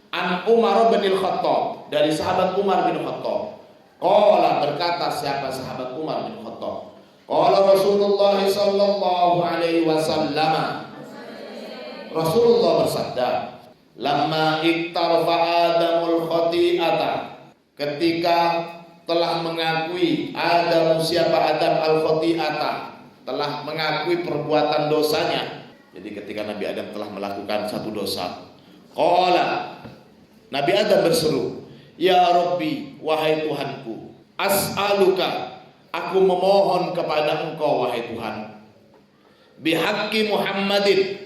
An Umar bin Khattab, dari sahabat Umar bin Khattab. Qala, berkata siapa sahabat Umar bin Khattab? Qala Rasulullah sallallahu alaihi wasallam, Rasulullah bersabda, lamma iktarfa Adamul khati'ata, ketika telah mengakui Adam, siapa Adam, al khati'ata, telah mengakui perbuatan dosanya. Jadi ketika Nabi Adam telah melakukan satu dosa, qala, Nabi Adam berseru, ya Rabbi, wahai Tuhanku, as'aluka, aku memohon kepada Engkau wahai Tuhan, bihaqqi Muhammadin,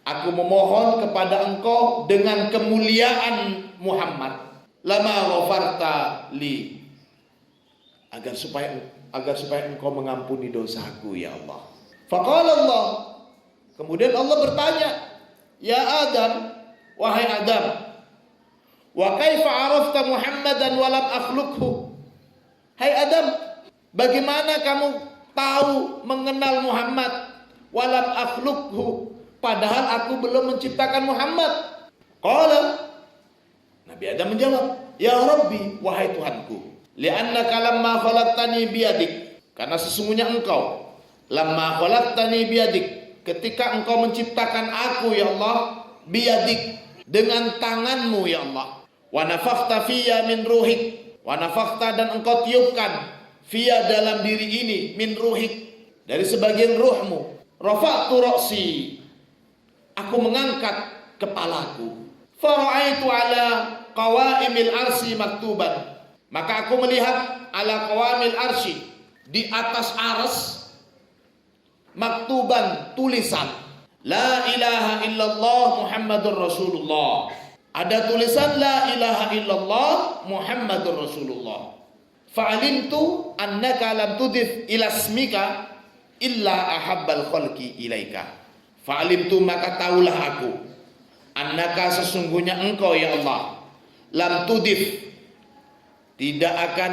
aku memohon kepada Engkau dengan kemuliaan Muhammad, lama ghafarta li, agar supaya Engkau mengampuni dosaku ya Allah. Faqala Allah, kemudian Allah bertanya, ya Adam, wahai Adam, wa kaifa arafta Muhammadan wa lam akhluqhu, hai Adam, bagaimana kamu tahu mengenal Muhammad, wa lam akhluqhu, padahal aku belum menciptakan Muhammad? Qala, Nabi Adam menjawab, ya Rabbi, wahai Tuhanku, li'annaka lamma khalaqtani biyadik, karena sesungguhnya Engkau lamma khalaqtani biyadik, ketika Engkau menciptakan aku ya Allah, biyadik, dengan tanganmu ya Allah, wa nafakhta fiyya min ruhik, wa nafakhta, dan Engkau tiupkan fiyya, dalam diri ini, min ruhik, dari sebagian ruhmu, rafa'tu ra'si, aku mengangkat kepalaku, fara'aitu ala qawaimil arsy maktuban, maka aku melihat ala qawamil arsy, di atas arsy, maktuban, tulisan, la ilaha illallah Muhammadur Rasulullah, ada tulisan la ilaha illallah Muhammadur Rasulullah. Fa'alimtu annaka lam tudif ila ismika illa ahabbal khalqi ilaika. Fa'alimtu, maka tahulah aku, annaka, sesungguhnya Engkau ya Allah, lam tudif, tidak akan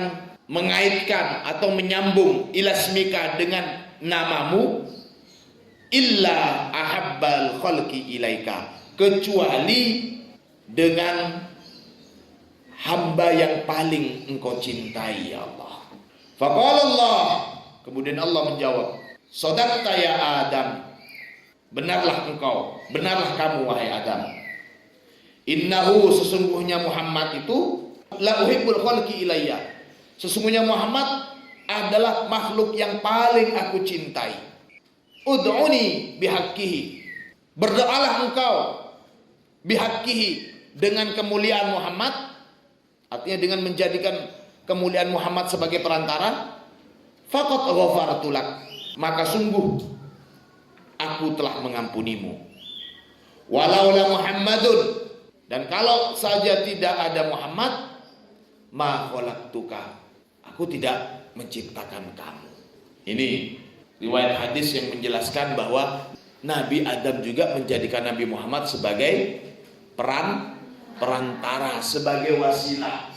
mengaitkan atau menyambung, ila ismika, dengan namamu, illa ahabbal khalqi ilaika, kecuali dengan hamba yang paling Engkau cintai ya Allah. Faqala Allah, kemudian Allah menjawab, shadaqta ya Adam, benarlah engkau, benarlah kamu wahai Adam, innahu, sesungguhnya Muhammad itu, la uhibbul khalqi ilayya, sesungguhnya Muhammad adalah makhluk yang paling aku cintai. Ud'uni bihaqqihi, berdoalah engkau, bihaqqihi, dengan kemuliaan Muhammad, artinya dengan menjadikan kemuliaan Muhammad sebagai perantara, faqad ghafartu lak, maka sungguh aku telah mengampunimu. Walaula Muhammadun, dan kalau saja tidak ada Muhammad, ma khalaqtuka, aku tidak menciptakan kamu. Ini riwayat hadis yang menjelaskan bahwa Nabi Adam juga menjadikan Nabi Muhammad sebagai perantara, sebagai wasilah